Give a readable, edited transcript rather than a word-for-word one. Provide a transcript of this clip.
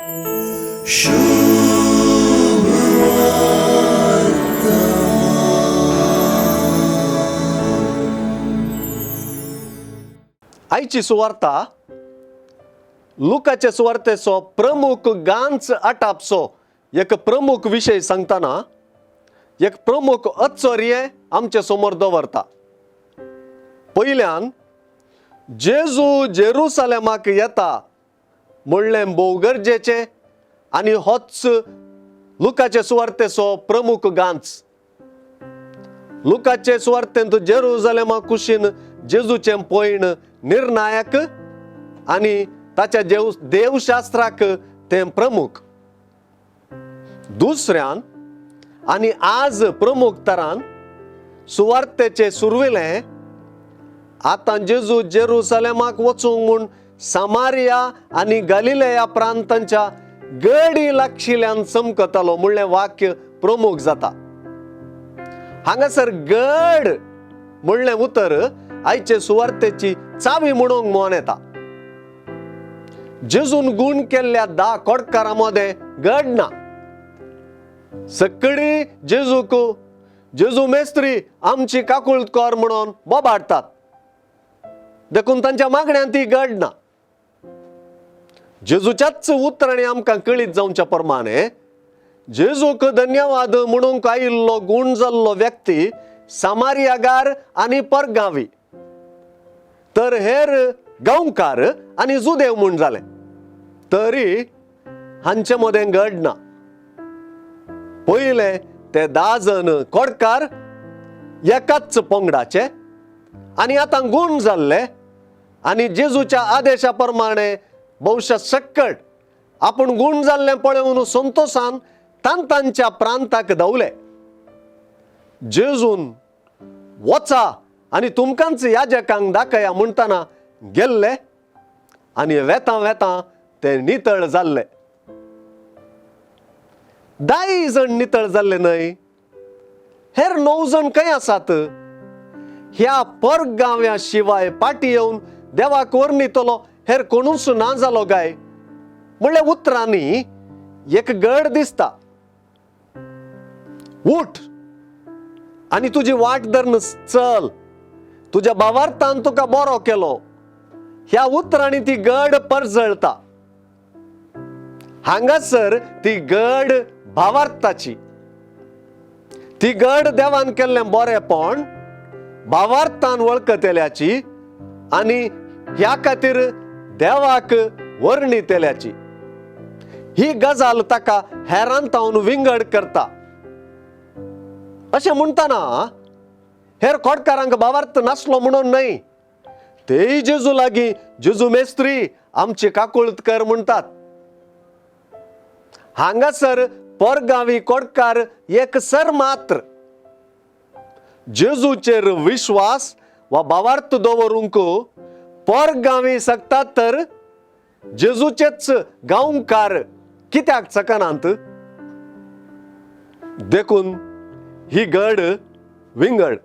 आईची सुवार्ता लुकाचे सुवार्तेचो प्रमुख गांच आटापसो एक प्रमुख विषय सांगताना एक प्रमुख अत्चर्य आमचे समोर दवरता. पयल्यान जेजू जेरुसलेमाक येता म्हणलें भोव गरजेचें आनी होच लुकाचे सुवार्तेचो प्रमुख गांच. लुकाचे सुवार्तेंत जेरुसलेमा कुशीन जेजूचें पयण निर्णायक आनी ताच्या देवशास्त्राक तें प्रमुख. दुसऱ्यान आनी आज प्रमुख तरान सुवार्तेचे सुरविलें आतां जेजू जेरुसलेमाक वचूंक म्हूण सामारिया आनी गलिलेया प्रांतांच्या गडी लागशिल्ल्यान चमकतालो म्हणलें वाक्य प्रमुख जाता. हांगासर गड म्हणलें उतर आयचे सुवार्तेची चावी म्हणूंक मोन येता. जेजून गूण केल्ल्या 10 कोडकारां मदें गड ना. सगळी जेजू मेस्त्री आमची काकुळट कर म्हणून बोबाडटात, देखून तांच्या मागण्यांत ती गड ना. जेजूच्याच उतरांनी आमकां कळीत जावच्या प्रमाणे जेजूक धन्यवाद म्हणूंक आयिल्लो गूण जाल्लो व्यक्ती सामारियागार आनी परगांवी, तर हेर गांवकार आनी जुदेव म्हूण जाले. तरी हांचे मदें गड ना. पयले ते 10 जण कोडकार एकाच पंगडाचे आनी आतां गूण जाल्ले आनी जेजूच्या आदेशा प्रमाणे भौशा सक्कट आपूण गूण जाल्लें पळोवन संतोशान तांतांच्या प्रांताक धांवले. जेजून वचा आनी तुमकांच याजकांक दाखया म्हणटना गेल्ले आनी वेतां वेतां ते नितळ जाल्ले. 10 जण नितळ जाल्ले न्हय, हेर 9 जण खंय आसात? ह्या परगांव्या शिवाय पाटी येवन देवाक वर्णितलो हेर कोणूच ना जालो गाय म्हणलें उतरांनी एक गड दिसता. उठ आनी तुजी वाट धरून चल, तुज्या भावार्थान तुका बरो केलो. ह्या उतरांनी ती गड परजळता. हांगासर ती गड भावार्थाची. ती गड देवान केल्लें बरेपण भावार्थान वळखतेल्याची आनी ह्या खातीर देवाक वर्णितेल्याची. ही गजाल ताका हेरांतावन विंगड करता. अशें म्हणटना हेर खोडकारांक भावार्थ नासलो म्हणून न्हय, तेय जेजू लागीं जेजू मेस्त्री आमची काकुळट कर म्हणटात. हांगासर परगांवी कोडकार एकसर मात्र जेजूचेर विश्वास वा भावार्थ दवरूंक परगांवी सकतात, तर जेजूचेच गांवकार कित्याक सकनांत? देखून ही गड विंगड.